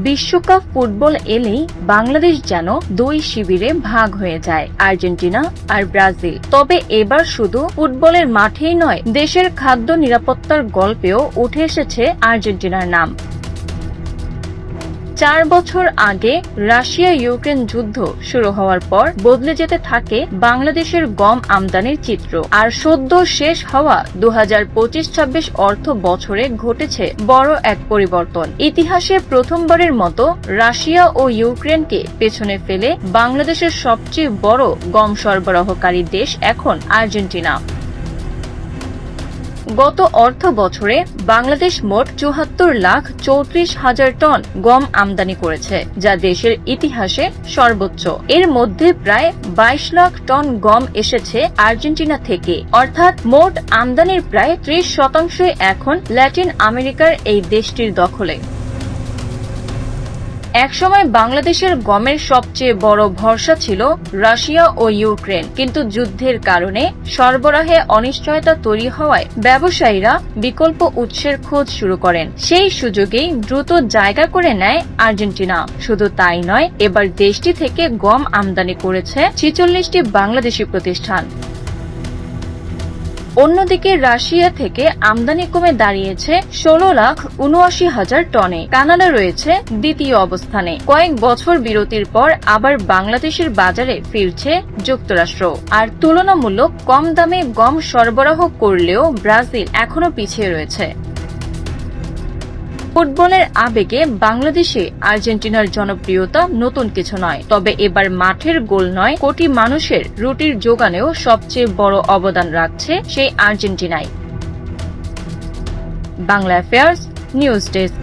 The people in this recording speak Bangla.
বিশ্বকাপ ফুটবল এলেই বাংলাদেশ যেন দুই শিবিরে ভাগ হয়ে যায়, আর্জেন্টিনা আর ব্রাজিল। তবে এবার শুধু ফুটবলের মাঠেই নয়, দেশের খাদ্য নিরাপত্তার গল্পেও উঠে এসেছে আর্জেন্টিনার নাম। 4 বছর আগে রাশিয়া ইউক্রেন যুদ্ধ শুরু হওয়ার পর বদলে যেতে থাকে বাংলাদেশের গম আমদানির চিত্র। আর সদ্য শেষ হওয়া 2025-26 অর্থ বছরে ঘটেছে বড় এক পরিবর্তন। ইতিহাসে প্রথমবারের মতো রাশিয়া ও ইউক্রেনকে পেছনে ফেলে বাংলাদেশের সবচেয়ে বড় গম সরবরাহকারী দেশ এখন আর্জেন্টিনা। গত অর্থ বছরে বাংলাদেশ মোট 74,34,000 টন গম আমদানি করেছে, যা দেশের ইতিহাসে সর্বোচ্চ। এর মধ্যে প্রায় 22 লাখ টন গম এসেছে আর্জেন্টিনা থেকে, অর্থাৎ মোট আমদানির প্রায় 30% এখন ল্যাটিন আমেরিকার এই দেশটির দখলে। একসময় বাংলাদেশের গমের সবচেয়ে বড় ভরসা ছিল রাশিয়া ও ইউক্রেন, কিন্তু যুদ্ধের কারণে সরবরাহে অনিশ্চয়তা তৈরি হওয়ায় ব্যবসায়ীরা বিকল্প উৎসের খোঁজ শুরু করেন। সেই সুযোগেই দ্রুত জায়গা করে নেয় আর্জেন্টিনা। শুধু তাই নয়, এবার দেশটি থেকে গম আমদানি করেছে 46টি বাংলাদেশি প্রতিষ্ঠান। অন্যদিকে রাশিয়া থেকে আমদানি কমে দাঁড়িয়েছে 16,79,000 টনে। কানাডা রয়েছে দ্বিতীয় অবস্থানে। কয়েক বছর বিরতির পর আবার বাংলাদেশের বাজারে ফিরছে যুক্তরাষ্ট্র। আর তুলনামূলক কম দামে গম সরবরাহ করলেও ব্রাজিল এখনো পিছিয়ে রয়েছে। ফুটবলের আবেগে বাংলাদেশে আর্জেন্টিনার জনপ্রিয়তা নতুন কিছু নয়, তবে এবার মাঠের গোল নয়, কোটি মানুষের রুটির যোগানেও সবচেয়ে বড় অবদান রাখছে সেই আর্জেন্টিনাই। Bangla affairs news desk.